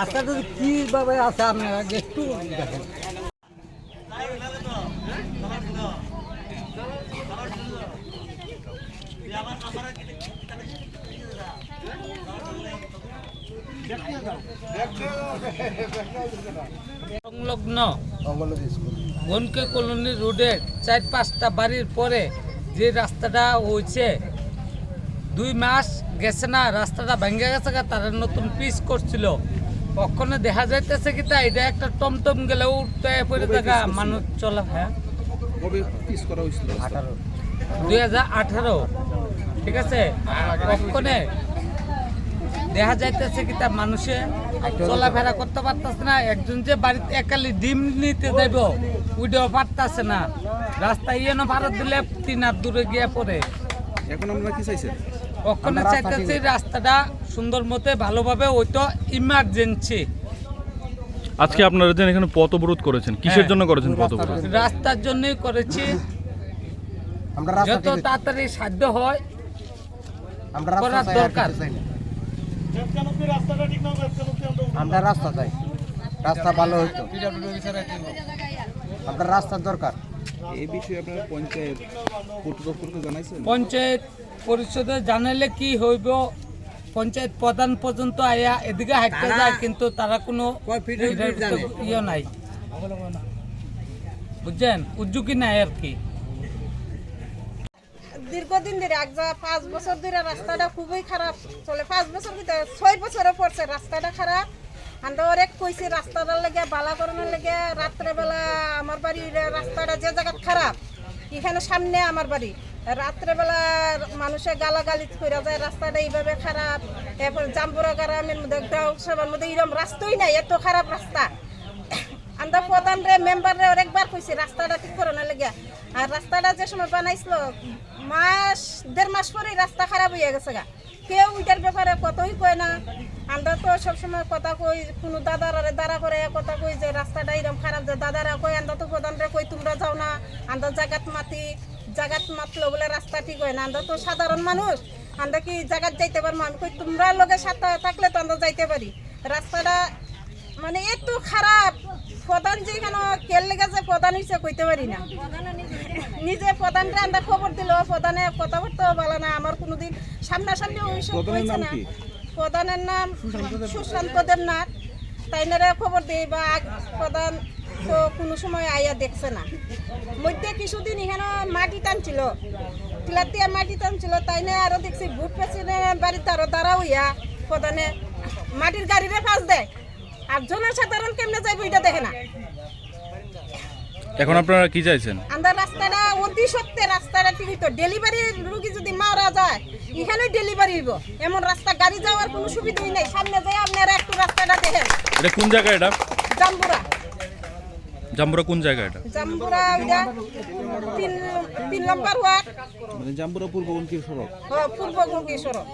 রাস্তাটা কিভাবে আছে আপনারা একটু দেখেন। সংলগ্ন বনকে কলোনি রোডের 4-5টা বাড়ির পরে যে রাস্তাটা হয়েছে 2 মাস গেছে না, রাস্তাটা ভেঙে গেছে, তারা নতুন পিচ করছিল। কখনো দেখা যাইতেছে কি তা এটা একটা টমটম গেলে উঠতে পড়ে থাকা মানুষ চলা। হ্যাঁ, 2018, ঠিক আছে। কখনে দেখা যাইতেছে কি তা মানুষে চলাফেরা করতে পারতেছে না। একজন যে বাড়িতে একালি ডিম নিতে যাইব ওইটাও পারতেছে না। রাস্তা ইয়েনো ভারত দিলে 3 হাত দূরে গিয়ে পড়ে। এখন আমরা কি চাইছেন? কখনো চাইতেছি রাস্তাটা সুন্দর মতে ভালোভাবে, ওইটা ইমার্জেন্সি। আজকে আপনারা যে এখানে পথ অবরোধ করেছেন, কিসের জন্য করেছেন পথ অবরোধ? রাস্তার জন্যই করেছি, যত তাড়াতাড়ি সাধ্য হয় করার দরকার। আমরা রাস্তা চাই, রাস্তা ভালো হইতো, আমরা রাস্তার দরকার। এই বিষয়ে আপনারা পঞ্চায়েত কর্তৃপক্ষকে জানাইছেন? পঞ্চায়েত পরিষদে জানাইলে কি হইব, পঞ্চায়েত প্রধান পর্যন্ত আয়া এদিকে হাঁটতে যায়, কিন্তু তারা কোনো ইয়ে নাই, বুঝছেন, উদ্যোগী নাই আর কি। দীর্ঘদিন ধরে 5 বছর ধরে রাস্তাটা খুবই খারাপ চলে। 5 বছর ভিতরে 6 বছরে পড়ছে রাস্তাটা খারাপ। আমরা অনেক কইছি রাস্তাটার লেগে বালা করানোর লেগে। রাত্রেবেলা আমার বাড়ির রাস্তাটা যে জায়গা খারাপ, এখানে সামনে আমার বাড়ি, রাত্রেবেলা মানুষে গালাগালি করে যায় রাস্তাটা এইভাবে খারাপ। এরপর জাম্বুরা গ্রামের মধ্যে সবার মধ্যে এরকম রাস্তাই নাই, এত খারাপ রাস্তা। আমরা প্রধান রে মেম্বার রে অনেকবার কইছি রাস্তাটা ঠিক করানোর লেগে। আর রাস্তাটা যে সময় বানাইছিল 1.5 মাস পরে রাস্তা খারাপ হয়ে গেছে গা। কেউ ওইটার ব্যাপারে কতই কয় না। আমরা তো সবসময় কথা কই, কোনো দাদারা দাঁড়া করে কথা কই যে রাস্তাটা এরকম খারাপ, যে দাদারা কই আমরা তো প্রধানরা কই তোমরা যাও না, আমরা জাগাত মাতলো বলে রাস্তা ঠিক হয় না। আমরা তো সাধারণ মানুষ, আমরা কি জাগাত যাইতে পারবো? আমি কই তোমরা লোকের সাথে থাকলে তো আমরা যাইতে পারি। রাস্তাটা মানে এত খারাপ, প্রধান যেখানে কেল লেগেছে প্রধান হিসেবে কইতে পারি না। নিজে প্রধানরা আমরা খবর দিল, প্রধানের কথাবার্তাও বলা না, আমার কোনোদিন সামনাসামনি ওইসব হয়েছে না। প্রধানের নাম সুশান্ত দেবনাথ, তাই না খবর দিই বা প্রধান তো কোনো সময় আইয়া দেখছে না। মধ্যে কিছুদিন এখানে মাটি টানছিল, টিলাতিয়া মাটি টানছিল, তাই না আরো দেখছি ভোট প্রেসিডেন্টের বাড়িতে আরো দাঁড়া হইয়া প্রধানে মাটির গাড়িরে ফাঁস দেয়। আর জনসাধারণ কেমনে যাইব এটা দেখে না। এখন আপনারা কি চাইছেন? আমরা রাস্তাটা অতি সত্ত্বে রাস্তাটা ঠিক হইতো। ডেলিভারি রুগী যদি মারা যায় এখানে ডেলিভারি হইব, এমন রাস্তা গাড়ি যাওয়ার কোনো সুবিধাই নাই। সামনে যাই আপনারা একটু রাস্তাটা দেখেন। এটা কোন জায়গা? এটা জাম্বুরা। জাম্বুরা কোন জায়গা? এটা জাম্বুরা ওইটা 3 নম্বর ওয়ার্ড, মানে জাম্বুরা পূর্বমুখী সড়ক। পূর্বমুখী সড়ক।